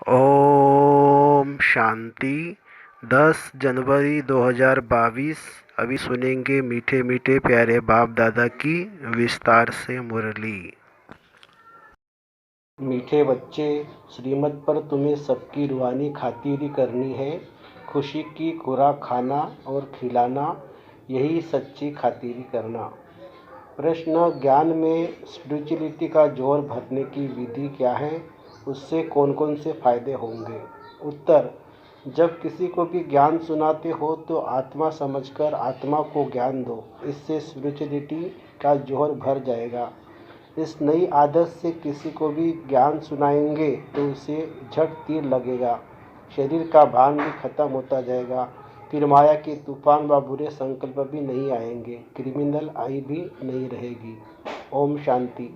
ओम शांति। 10 जनवरी 2022। अभी सुनेंगे मीठे मीठे प्यारे बाप दादा की विस्तार से मुरली। मीठे बच्चे, श्रीमत पर तुम्हें सबकी रूहानी खातिरी करनी है। खुशी की खुराक खाना और खिलाना, यही सच्ची खातिरी करना। प्रश्न: ज्ञान में स्पिरिचुअलिटी का जोर भरने की विधि क्या है? उससे कौन कौन से फायदे होंगे? उत्तर: जब किसी को भी ज्ञान सुनाते हो तो आत्मा समझकर आत्मा को ज्ञान दो। इससे स्पिरिचुअलिटी का जोर भर जाएगा। इस नई आदत से किसी को भी ज्ञान सुनाएंगे तो उसे झट तीर लगेगा, शरीर का भान भी खत्म होता जाएगा। फिर माया के तूफान व बुरे संकल्प भी नहीं आएंगे, क्रिमिनल आई भी नहीं रहेगी। ओम शांति।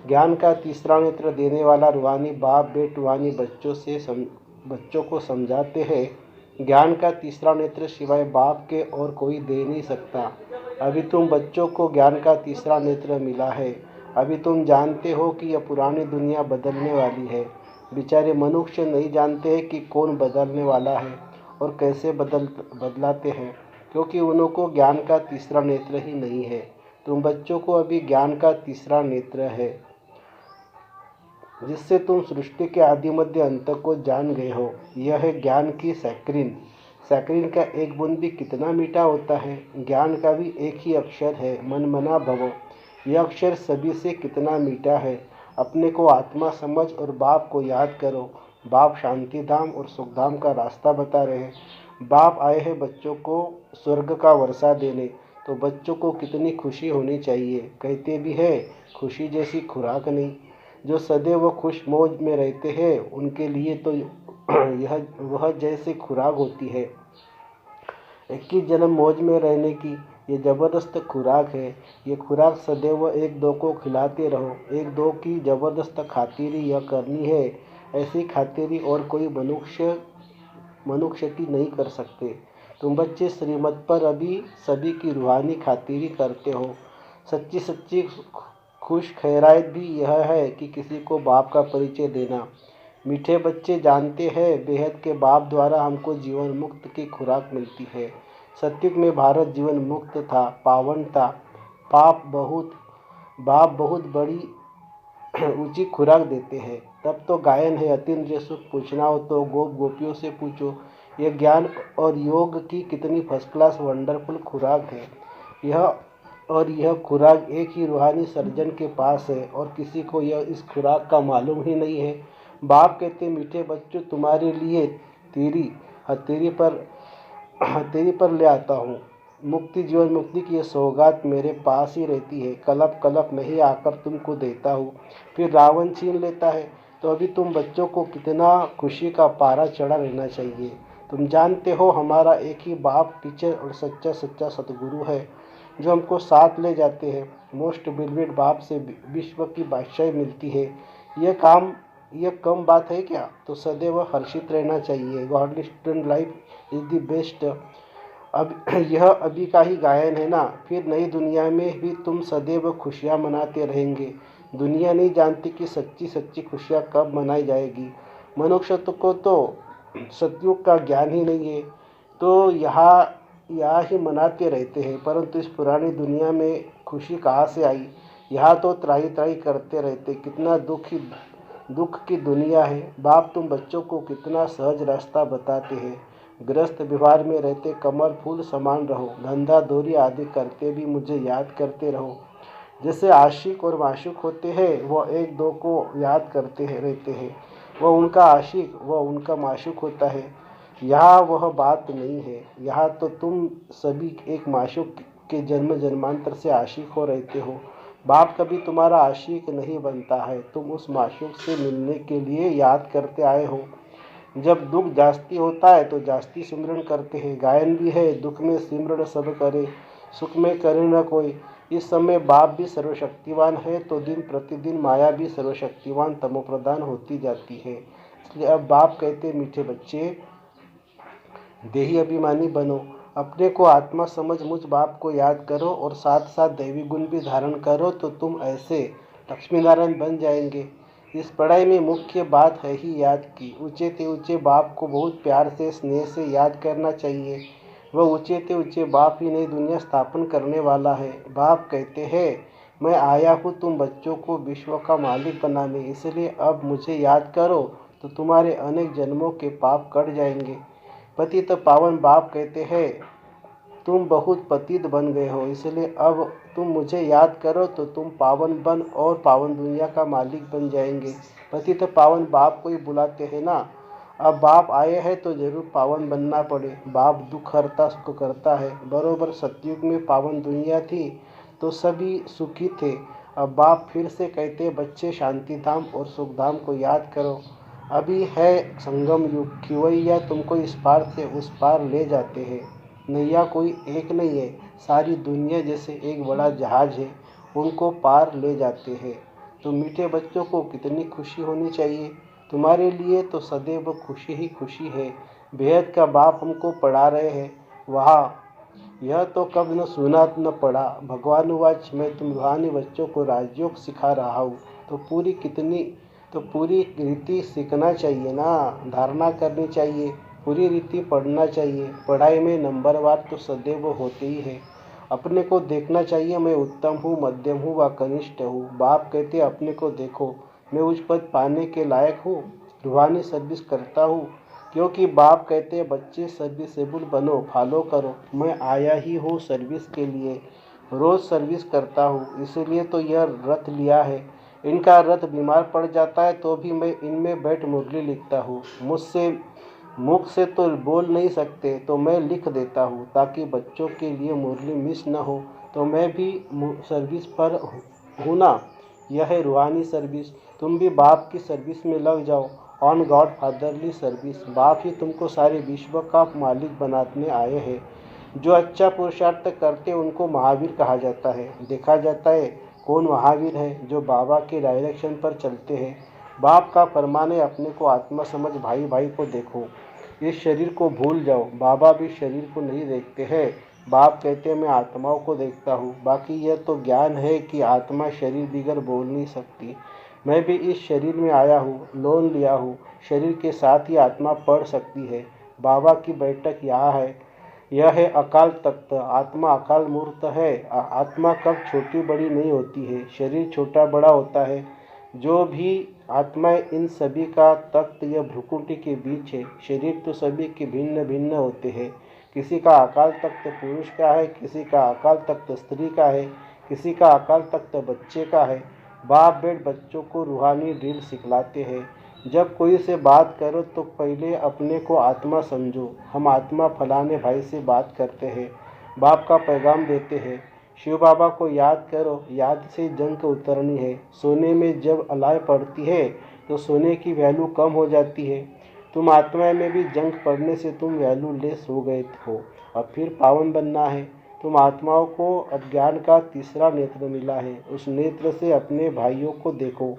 ज्ञान का तीसरा नेत्र देने वाला रूहानी बाप बेटूहानी बच्चों को समझाते हैं, ज्ञान का तीसरा नेत्र सिवाय बाप के और कोई दे नहीं सकता। अभी तुम बच्चों को ज्ञान का तीसरा नेत्र मिला है। अभी तुम जानते हो कि यह पुरानी दुनिया बदलने वाली है। बेचारे मनुष्य नहीं जानते हैं कि कौन बदलने वाला है और कैसे बदलाते हैं, क्योंकि उनको ज्ञान का तीसरा नेत्र ही नहीं है। तुम बच्चों को अभी ज्ञान का तीसरा नेत्र है, जिससे तुम सृष्टि के आदि मध्य अंत को जान गए हो। यह है ज्ञान की सैक्रिन। सैक्रिन का एक बूंद भी कितना मीठा होता है। ज्ञान का भी एक ही अक्षर है, मन मना भव। यह अक्षर सभी से कितना मीठा है। अपने को आत्मा समझ और बाप को याद करो। बाप शांति धाम और सुखधाम का रास्ता बता रहे हैं। बाप आए हैं बच्चों को स्वर्ग का वर्षा देने, तो बच्चों को कितनी खुशी होनी चाहिए। कहते भी है, खुशी जैसी खुराक नहीं। जो सदैव खुश मौज में रहते हैं उनके लिए तो यह वह जैसे खुराक होती है। 21 जन्म मौज में रहने की ये ज़बरदस्त खुराक है। ये खुराक सदैव एक दो को खिलाते रहो। एक दो की ज़बरदस्त खातिरी यह करनी है। ऐसी खातिरी और कोई मनुष्य की नहीं कर सकते। तुम बच्चे श्रीमत पर अभी सभी की रूहानी खातिरी करते हो। सच्ची सच्ची खुश खैरायत भी यह है कि किसी को बाप का परिचय देना। मीठे बच्चे जानते हैं, बेहद के बाप द्वारा हमको जीवन मुक्त की खुराक मिलती है। सत्युग में भारत जीवन मुक्त था, पावन था। बाप बहुत बड़ी ऊंची खुराक देते हैं। तब तो गायन है अतीन्द्रिय सुख, पूछना हो तो गोप गोपियों से पूछो। यह ज्ञान और योग की कितनी फर्स्ट क्लास वंडरफुल खुराक है। यह खुराक एक ही रूहानी सर्जन के पास है और किसी को यह इस खुराक का मालूम ही नहीं है। बाप कहते, मीठे बच्चों, तुम्हारे लिए हथेली पर ले आता हूँ। मुक्ति, जीवन मुक्ति की यह सौगात मेरे पास ही रहती है। कलप कलप नहीं आकर तुमको देता हूँ, फिर रावण छीन लेता है। तो अभी तुम बच्चों को कितना खुशी का पारा चढ़ा रहना चाहिए। तुम जानते हो हमारा एक ही बाप टीचर और सच्चा सच्चा सतगुरु है, जो हमको साथ ले जाते हैं। मोस्ट बिलवेड बाप से विश्व की बादशाही मिलती है। यह कम बात है क्या? तो सदैव हर्षित रहना चाहिए। Godly student life is the best. अब यह अभी का ही गायन है ना। फिर नई दुनिया में भी तुम सदैव खुशियाँ मनाते रहेंगे। दुनिया नहीं जानती कि सच्ची सच्ची खुशियाँ कब मनाई जाएगी। मनुष्य को तो सतयुग का ज्ञान ही नहीं है, तो यहाँ ही मनाते रहते हैं। परंतु इस पुरानी दुनिया में खुशी कहाँ से आई? यहाँ तो त्राही त्राही करते रहते। कितना दुख की दुनिया है। बाप तुम बच्चों को कितना सहज रास्ता बताते हैं। गृहस्थ व्यवहार में रहते कमल फूल समान रहो। धंधा दौरी आदि करते भी मुझे याद करते रहो। जैसे आशिक और माशूक होते हैं, वह एक दो को याद करते रहते हैं। वह उनका आशिक, वह उनका माशूक होता है। यहाँ वह बात नहीं है। यहाँ तो तुम सभी एक माशूक के जन्म जन्मांतर से आशिक हो रहते हो। बाप कभी तुम्हारा आशिक नहीं बनता है। तुम उस माशूक से मिलने के लिए याद करते आए हो। जब दुख जास्ती होता है तो जास्ती सिमरन करते हैं। गायन भी है, दुख में सिमरन सब करे, सुख में करे न कोई। इस समय बाप भी सर्वशक्तिवान है, तो दिन प्रतिदिन माया भी सर्वशक्तिवान तमोप्रधान होती जाती है। इसलिए अब बाप कहते, मीठे बच्चे, देही अभिमानी बनो। अपने को आत्मा समझ मुझ बाप को याद करो और साथ साथ दैवी गुण भी धारण करो, तो तुम ऐसे लक्ष्मी नारायण बन जाएंगे। इस पढ़ाई में मुख्य बात है ही याद की। ऊंचे ते ऊंचे बाप को बहुत प्यार से स्नेह से याद करना चाहिए। वह ऊंचे ते ऊंचे बाप ही नई दुनिया स्थापन करने वाला है। बाप कहते हैं, मैं आया हूँ तुम बच्चों को विश्व का मालिक बनाने, इसलिए अब मुझे याद करो तो तुम्हारे अनेक जन्मों के पाप कट जाएंगे। पतित पावन बाप कहते हैं, तुम बहुत पतित बन गए हो, इसलिए अब तुम मुझे याद करो तो तुम पावन बन और पावन दुनिया का मालिक बन जाएंगे। पतित पावन बाप को ही बुलाते हैं ना। अब बाप आए हैं तो जरूर पावन बनना पड़े। बाप दुख हरता सुख करता है। बरोबर सतयुग में पावन दुनिया थी तो सभी सुखी थे। अब बाप फिर से कहते, बच्चे शांति धाम और सुख धाम को याद करो। अभी है संगम युग, खिवैया तुमको इस पार से उस पार ले जाते हैं। नैया कोई एक नहीं है, सारी दुनिया जैसे एक बड़ा जहाज है, उनको पार ले जाते हैं। तो मीठे बच्चों को कितनी खुशी होनी चाहिए। तुम्हारे लिए तो सदैव खुशी ही खुशी है। बेहद का बाप हमको पढ़ा रहे हैं। वाह, यह तो कब न सुना न पढ़ा। भगवान वाच, मैं तुम रूहानी बच्चों को राजयोग सिखा रहा हूँ तो पूरी रीति सीखना चाहिए ना, धारणा करनी चाहिए, पूरी रीति पढ़ना चाहिए। पढ़ाई में नंबरवार तो सदैव होते ही है। अपने को देखना चाहिए, मैं उत्तम हूँ, मध्यम हूँ व कनिष्ठ हूँ। बाप कहते अपने को देखो, मैं उच्च पद पाने के लायक हूँ, रूहानी सर्विस करता हूँ। क्योंकि बाप कहते हैं, बच्चे सर्विसेबल बनो, फॉलो करो। मैं आया ही हूँ सर्विस के लिए, रोज़ सर्विस करता हूँ, इसलिए तो यह रथ लिया है। इनका रथ बीमार पड़ जाता है तो भी मैं इनमें बैठ मुरली लिखता हूँ। मुख से तो बोल नहीं सकते तो मैं लिख देता हूँ, ताकि बच्चों के लिए मुरली मिस न हो। तो मैं भी सर्विस पर हूँ ना। यह है रूहानी सर्विस। तुम भी बाप की सर्विस में लग जाओ। On God fatherly service. बाप ही तुमको सारे विश्व का मालिक बनाने आए हैं। जो अच्छा पुरुषार्थ करते उनको महावीर कहा जाता है। देखा जाता है कौन महावीर है, जो बाबा के डायरेक्शन पर चलते हैं। बाप का फरमान है, अपने को आत्मा समझ, भाई भाई को देखो, इस शरीर को भूल जाओ। बाबा भी शरीर को नहीं देखते हैं। बाप कहते हैं, मैं आत्माओं को देखता हूँ। बाकी यह तो ज्ञान है कि आत्मा शरीर बिगर बोल नहीं सकती। मैं भी इस शरीर में आया हूँ, लोन लिया हूँ। शरीर के साथ ही आत्मा पढ़ सकती है। बाबा की बैठक यहाँ है। यह है अकाल तख्त। आत्मा अकाल मूर्त है। आत्मा कब छोटी बड़ी नहीं होती है, शरीर छोटा बड़ा होता है। जो भी आत्माएं, इन सभी का तख्त यह भ्रुकुटी के बीच है। शरीर तो सभी के भिन्न भिन्न होते हैं। किसी का अकाल तख्त पुरुष का है, किसी का अकाल तख्त स्त्री का है, किसी का अकाल तख्त बच्चे का है। बाप बेट बच्चों को रूहानी ड्रिल सिखलाते हैं। जब कोई से बात करो तो पहले अपने को आत्मा समझो। हम आत्मा फलाने भाई से बात करते हैं, बाप का पैगाम देते हैं। शिव बाबा को याद करो, याद से जंग उतरनी है। सोने में जब अलाय पड़ती है तो सोने की वैल्यू कम हो जाती है। तुम आत्मा में भी जंग पड़ने से तुम वैल्यू लेस हो गए हो। अब फिर पावन बनना है। तुम आत्माओं को अज्ञान का तीसरा नेत्र मिला है। उस नेत्र से अपने भाइयों को देखो।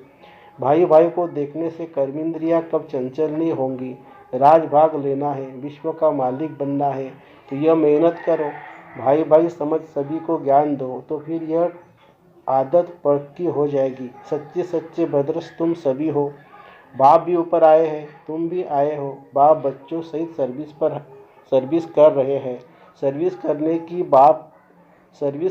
भाई भाई को देखने से कर्मेंद्रियां कब चंचल नहीं होंगी। राजभाग लेना है, विश्व का मालिक बनना है, तो यह मेहनत करो। भाई भाई समझ सभी को ज्ञान दो, तो फिर यह आदत पक्की हो जाएगी। सच्चे सच्चे ब्रदर्स तुम सभी हो। बाप भी ऊपर आए हैं, तुम भी आए हो। बाप बच्चों सहित सर्विस कर रहे हैं। सर्विस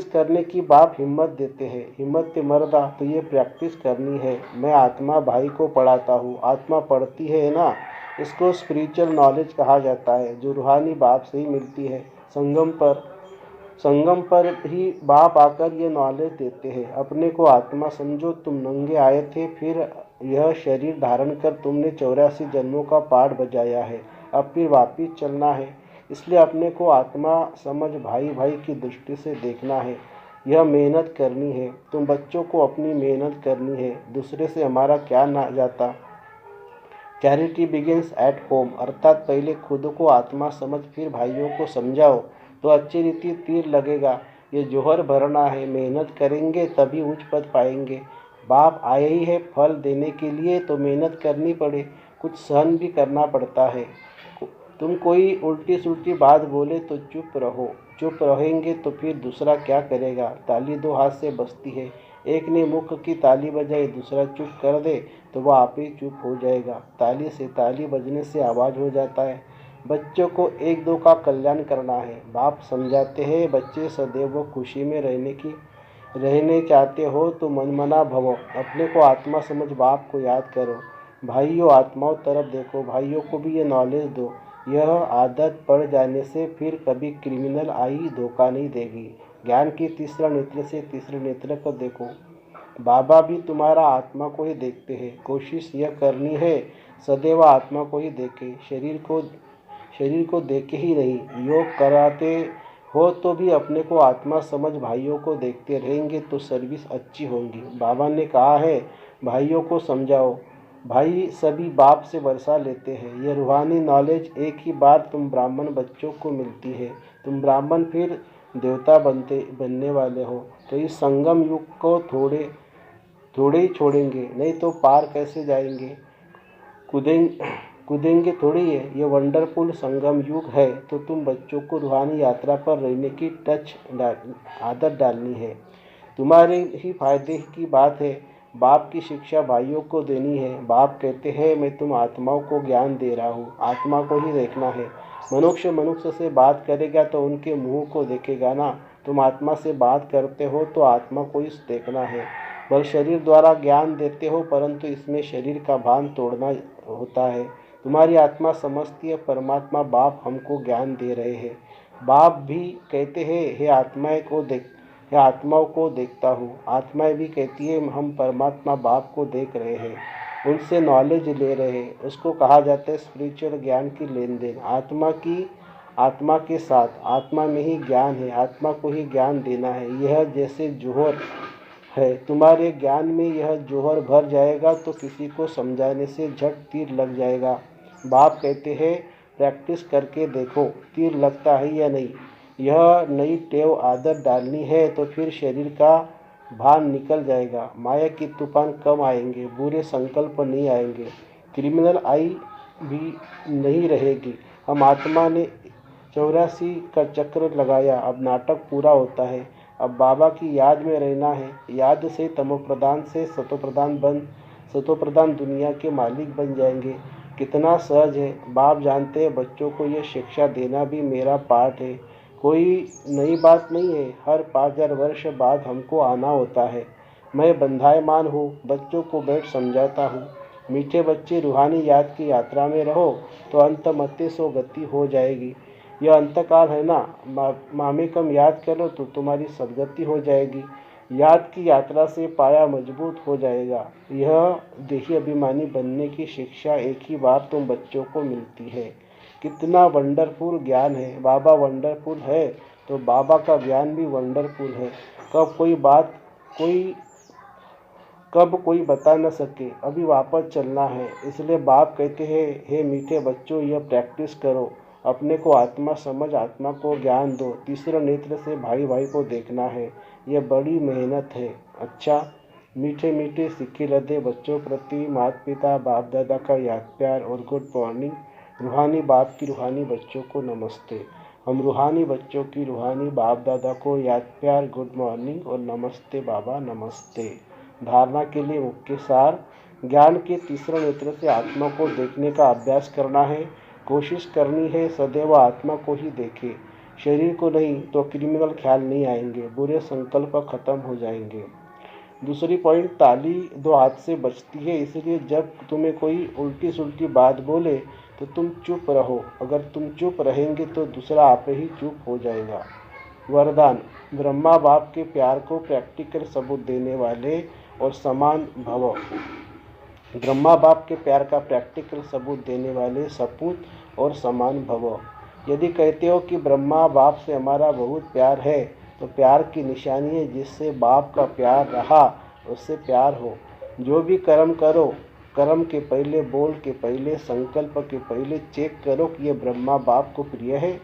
करने की बाप हिम्मत देते हैं। हिम्मत ते मर्दा, तो ये प्रैक्टिस करनी है। मैं आत्मा भाई को पढ़ाता हूँ। आत्मा पढ़ती है ना, इसको स्पिरिचुअल नॉलेज कहा जाता है, जो रूहानी बाप से ही मिलती है। संगम पर ही बाप आकर ये नॉलेज देते हैं। अपने को आत्मा समझो। तुम नंगे आए थे, फिर यह शरीर धारण कर तुमने 84 जन्मों का पाठ बजाया है। अब फिर वापिस चलना है। इसलिए अपने को आत्मा समझ, भाई भाई की दृष्टि से देखना है। यह मेहनत करनी है। तुम बच्चों को अपनी मेहनत करनी है। दूसरे से हमारा क्या ना जाता। चैरिटी बिगिंस एट होम, अर्थात पहले खुद को आत्मा समझ, फिर भाइयों को समझाओ तो अच्छी रीति तीर लगेगा। ये जोहर भरना है। मेहनत करेंगे तभी उच्च पद पाएंगे। बाप आए ही है फल देने के लिए, तो मेहनत करनी पड़े, कुछ सहन भी करना पड़ता है। तुम कोई उल्टी सुल्टी बात बोले तो चुप रहो। चुप रहेंगे तो फिर दूसरा क्या करेगा। ताली दो हाथ से बजती है। एक ने मुख की ताली बजाई, दूसरा चुप कर दे तो वह आप ही चुप हो जाएगा। ताली से ताली बजने से आवाज़ हो जाता है। बच्चों को एक दो का कल्याण करना है। बाप समझाते हैं, बच्चे सदैव खुशी में रहने चाहते हो तो मनमना भवो। अपने को आत्मा समझ बाप को याद करो। भाइयों, आत्माओं तरफ देखो, भाइयों को भी ये नॉलेज दो। यह आदत पड़ जाने से फिर कभी क्रिमिनल आई धोखा नहीं देगी। ज्ञान की तीसरा नेत्र से तीसरे नेत्र को देखो। बाबा भी तुम्हारा आत्मा को ही देखते हैं। कोशिश यह करनी है सदैव आत्मा को ही देखे, शरीर को देखे ही नहीं। योग कराते हो तो भी अपने को आत्मा समझ भाइयों को देखते रहेंगे तो सर्विस अच्छी होगी। बाबा ने कहा है, भाइयों को समझाओ। भाई सभी बाप से वर्षा लेते हैं। यह रूहानी नॉलेज एक ही बार तुम ब्राह्मण बच्चों को मिलती है। तुम ब्राह्मण फिर देवता बनने वाले हो, तो इस संगम युग को थोड़े ही छोड़ेंगे, नहीं तो पार कैसे जाएंगे? कूदेंगे थोड़ी है। ये वंडरफुल संगम युग है, तो तुम बच्चों को रूहानी यात्रा पर रहने की आदत डालनी है। तुम्हारे ही फायदे की बात है। बाप की शिक्षा भाइयों को देनी है। बाप कहते हैं, मैं तुम आत्माओं को ज्ञान दे रहा हूँ, आत्मा को ही देखना है। मनुष्य से बात करेगा तो उनके मुंह को देखेगा ना। तुम आत्मा से बात करते हो तो आत्मा को ही देखना है। बल शरीर द्वारा ज्ञान देते हो, परंतु इसमें शरीर का भान तोड़ना होता है। तुम्हारी आत्मा समझती है, परमात्मा बाप हमको ज्ञान दे रहे हैं। बाप भी कहते हैं, हे आत्माओं को देखता हूँ। आत्माएं भी कहती है, हम परमात्मा बाप को देख रहे हैं, उनसे नॉलेज ले रहे हैं। उसको कहा जाता है स्पिरिचुअल ज्ञान की लेन देन। आत्मा के साथ, आत्मा में ही ज्ञान है, आत्मा को ही ज्ञान देना है। यह जैसे जोहर है, तुम्हारे ज्ञान में यह जोहर भर जाएगा तो किसी को समझाने से झट तीर लग जाएगा। बाप कहते हैं, प्रैक्टिस करके देखो तीर लगता है या नहीं। यह नई टेव आदत डालनी है तो फिर शरीर का भान निकल जाएगा। माया की तूफान कम आएंगे, बुरे संकल्प नहीं आएंगे, क्रिमिनल आई भी नहीं रहेगी। हम आत्मा ने 84 का चक्र लगाया, अब नाटक पूरा होता है। अब बाबा की याद में रहना है। याद से तमोप्रधान से सतोप्रधान दुनिया के मालिक बन जाएंगे। कितना सहज है। बाप जानते हैं, बच्चों को यह शिक्षा देना भी मेरा पाठ है। कोई नई बात नहीं है। हर 5000 वर्ष बाद हमको आना होता है। मैं बंधायमान हूँ, बच्चों को बैठ समझाता हूँ। मीठे बच्चे, रूहानी याद की यात्रा में रहो तो अंत मत्ते सो गति हो जाएगी। यह अंतकाल है ना, मामे कम याद करो तो तुम्हारी सदगति हो जाएगी। याद की यात्रा से पाया मजबूत हो जाएगा। यह देही अभिमानी बनने की शिक्षा एक ही बार तुम बच्चों को मिलती है। कितना वंडरफुल ज्ञान है। बाबा वंडरफुल है तो बाबा का ज्ञान भी वंडरफुल है। कब कोई बता न सके। अभी वापस चलना है, इसलिए बाप कहते हैं, हे मीठे बच्चों, यह प्रैक्टिस करो। अपने को आत्मा समझ, आत्मा को ज्ञान दो। तीसरे नेत्र से भाई भाई को देखना है। यह बड़ी मेहनत है। अच्छा, मीठे मीठे सिक्के लदे बच्चों प्रति माता पिता बाप दादा का याद प्यार और गुड मॉर्निंग। रूहानी बाप की रूहानी बच्चों को नमस्ते। हम रूहानी बच्चों की रूहानी बाप दादा को याद प्यार, गुड मॉर्निंग और नमस्ते बाबा, नमस्ते। धारणा के लिए मुख्य सार, ज्ञान के तीसरे नेत्र से आत्मा को देखने का अभ्यास करना है। कोशिश करनी है सदैव आत्मा को ही देखे, शरीर को नहीं, तो क्रिमिनल ख्याल नहीं आएंगे, बुरे संकल्प खत्म हो जाएंगे। दूसरी पॉइंट, ताली दो हाथ से बजती है, इसलिए जब तुम्हें कोई उल्टी सुल्टी बात बोले तो तुम चुप रहो। अगर तुम चुप रहेंगे तो दूसरा आप ही चुप हो जाएगा। वरदान, ब्रह्मा बाप के प्यार को प्रैक्टिकल सबूत देने वाले और समान भव। ब्रह्मा बाप के प्यार का प्रैक्टिकल सबूत देने वाले, सपूत और समान भव। यदि कहते हो कि ब्रह्मा बाप से हमारा बहुत प्यार है, तो प्यार की निशानी है जिससे बाप का प्यार रहा उससे प्यार हो। जो भी कर्म करो, कर्म के पहले, बोल के पहले, संकल्प के पहले चेक करो कि यह ब्रह्मा बाप को प्रिय है।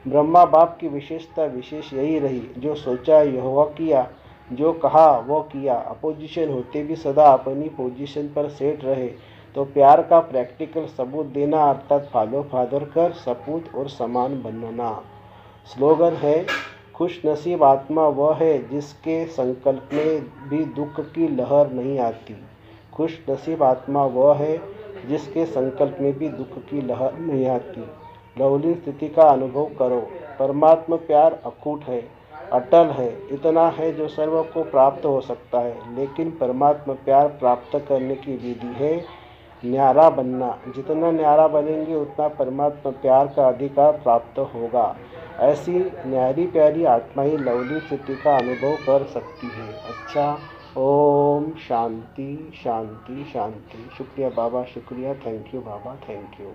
ब्रह्मा बाप की विशेषता विशेष यही रही, जो सोचा यह किया, जो कहा वो किया। अपोजिशन होते भी सदा अपनी पोजीशन पर सेट रहे। तो प्यार का प्रैक्टिकल सबूत देना अर्थात फॉलो फादर कर, सपूत और समान बनना। स्लोगन है, खुश नसीब आत्मा वह है जिसके संकल्प में भी दुख की लहर नहीं आती। खुश नसीब आत्मा वह है जिसके संकल्प में भी दुख की लहर नहीं आती। लवलीन स्थिति का अनुभव करो। परमात्मा प्यार अकूट है, अटल है, इतना है जो सर्व को प्राप्त हो सकता है। लेकिन परमात्मा प्यार प्राप्त करने की विधि है न्यारा बनना। जितना न्यारा बनेंगे उतना परमात्मा प्यार का अधिकार प्राप्त होगा। ऐसी न्यारी प्यारी आत्मा ही लवली स्थिति का अनुभव कर सकती है। अच्छा, ओम शांति शांति शांति। शुक्रिया बाबा, शुक्रिया। Thank you Baba, thank you.